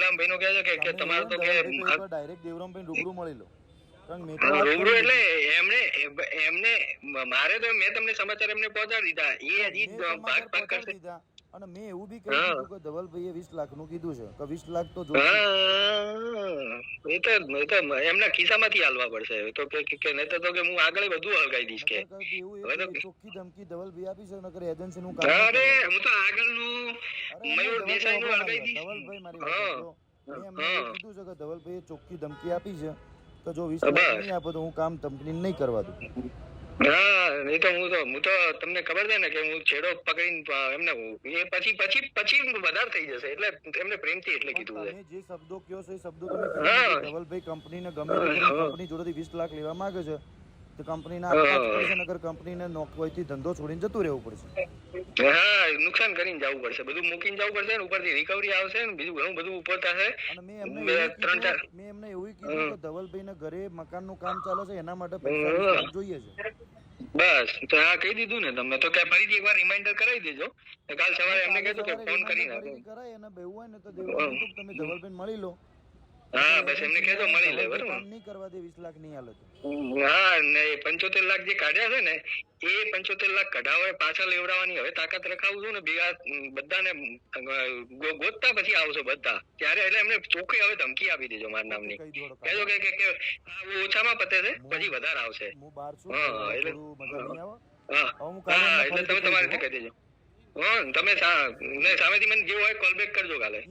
દેવરામભાઈ નું કહે છે કે તમારું તો કે ડાયરેક્ટ દેવરામભાઈ રૂબરૂ મળી લો. રૂબરૂ એટલે એમને મારે તો મેં તમને સમાચાર એમને પહોંચાડી દીધા, એ હજી ભાગ ભાગ કરશે. અને મેં એવું બી કહી દીધું કે ધવલભાઈએ 20 લાખ નું કીધું છે કે 20 લાખ તો એ તો એમના ખિસ્સામાંથી હાલવા પડશે તો કે નહીં તો કે હું આગળ બધું હલગાઈ દઈશ કે ચોખ્ખી ધમકી ધવલભાઈ આપી છે નકર એજન્સી નું કામ. અરે હું તો આગળનું મયુર દેસાઈ નું હલગાઈ દઈશ. ધવલભાઈ મારી વાત મેં એમને કીધું છે કે ધવલભાઈએ ચોખ્ખી ધમકી આપી છે કે જો 20 લાખ નહીં આપો તો હું કામ કંપની નહીં કરવા દઉં. હા નહીં તો હું તો તમને ખબર છે ને કે હું છેડો પકડીને એમને એ પછી વધારે થઈ જશે એટલે એમને પ્રેમથી એટલે કીધું છે. તમે જે શબ્દો કહો છો એ શબ્દો તમે ધવલભાઈ કંપનીને ગમે કંપની જોડેથી 20 લાખ લેવા માંગે છે તો કંપનીના નગર કંપનીને નોકરીથી ધંધો છોડીને જતું રહેવું પડશે. હા નુકસાન કરીને જવું પડશે, બધું મૂકીને જવું પડશે, ઉપરથી રિકવરી આવશે ને બીજું ઘણું બધું ઉપર થશે. અને મેં એમને એવું કીધું કે ધવલભાઈ ના ઘરે મકાનનું કામ ચાલે છે એના માટે પૈસા જોઈએ છે. બસ તો હા કહી દીધું ને તમે તો કે ફરીથી એકવાર રિમાઇન્ડર કરાવી દેજો. કાલ સવારે એમને કહેજો કે ફોન કરી નાખો. કરાય અને બેવું હોય ને તો દેવરામ તમે ધવલભાઈ મળી લો. હા બસ એમને કહેજો મળી લે બરોબર. નહીં કરવા દે 20 લાખ નહીં હાલે તો. હા ને 75 લાખ જે કાઢ્યા છે ને એ 75 લાખ કઢાવે પાછા લેવડાવવાની હવે તાકાત રખાવું છું ને ભેગા બધાને ગોતતા પછી આવશો બધા ત્યારે એટલે એમને ચોખ્ખી હવે ધમકી આપી દેજો મારા નામની. કહેજો કે ઓછામાં પતે છે પછી વધારે આવશે. હા એટલે તમે તમારી રીતે કહી દેજો. હા તમે સામેથી મને જેવું હોય કોલ બેક કરજો કાલે.